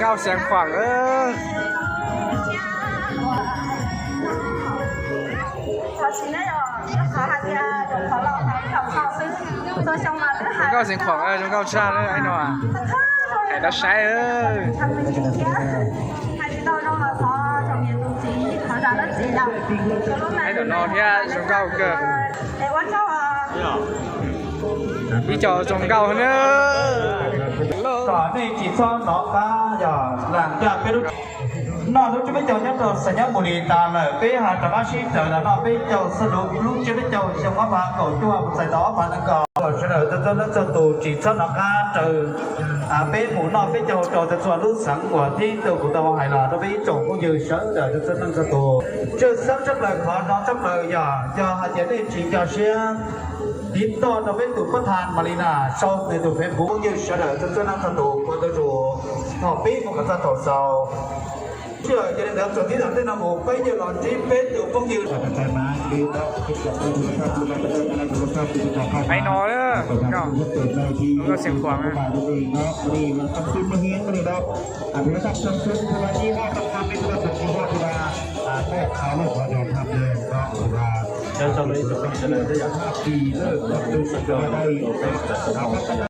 เก้าเสียงขวางเก้าเสียงขวางจงเก้าชาเลยไอ้หน่อไอ้ดัชชัยไอ้ตัวนอที่จงเก้าเกิดพี่จอจงเก้าเนอะก่อนในจีซ้อนเนาะก็อย่าหลังจากไปรู้นอกรู้จะไม่เจอเนี่ยตัวสัญญาบุรีตาเลยไปหาธรรมชีเจอแล้วนอกไปเจอสรุปลูกจะไม่เจอชาวบ้านเก่าตัวใส่ต่อผ่านก่อนเสนอจะนั่นจะตัวจีซ้อนเนาะก็เจอไปหมู่นอกไปเจอจะส่วนลูกสังกัดที่ตัวcủa tao hay là nóไปจงcũng như sớm rồiจะนั่นจะตัวเจอซ้ำจับเลยขอน้องจับเลยอย่าหาเจได้จริงจะเชื่อดิบต่อเราเป็นตัวประธานมารีนาชอบในตัวเฟซบุ๊กยืนเฉลยจนนั่งตัวคนตัวหอบปีมันก็จะต่อเสาเชื่อจะได้แล้วส่วนที่ทำได้นำหัวไปยืนหลอนที่เป็นตัวพวกยืนไอ้นอเลยก็เสียงขวางนะนี่มันทำขึ้นมาเฮี้ยงมาเลยดอกอันนี้ถ้าทำขึ้นทำไมยี่ห้อต้องทำเป็นตัวยี่ห้อที่ว่าแม่เขาไม่ขอยอมทำเลยก็ว่าจะทำอะไรจะทำอะไรได้อย่าง5 ปีเลิกดูสักได้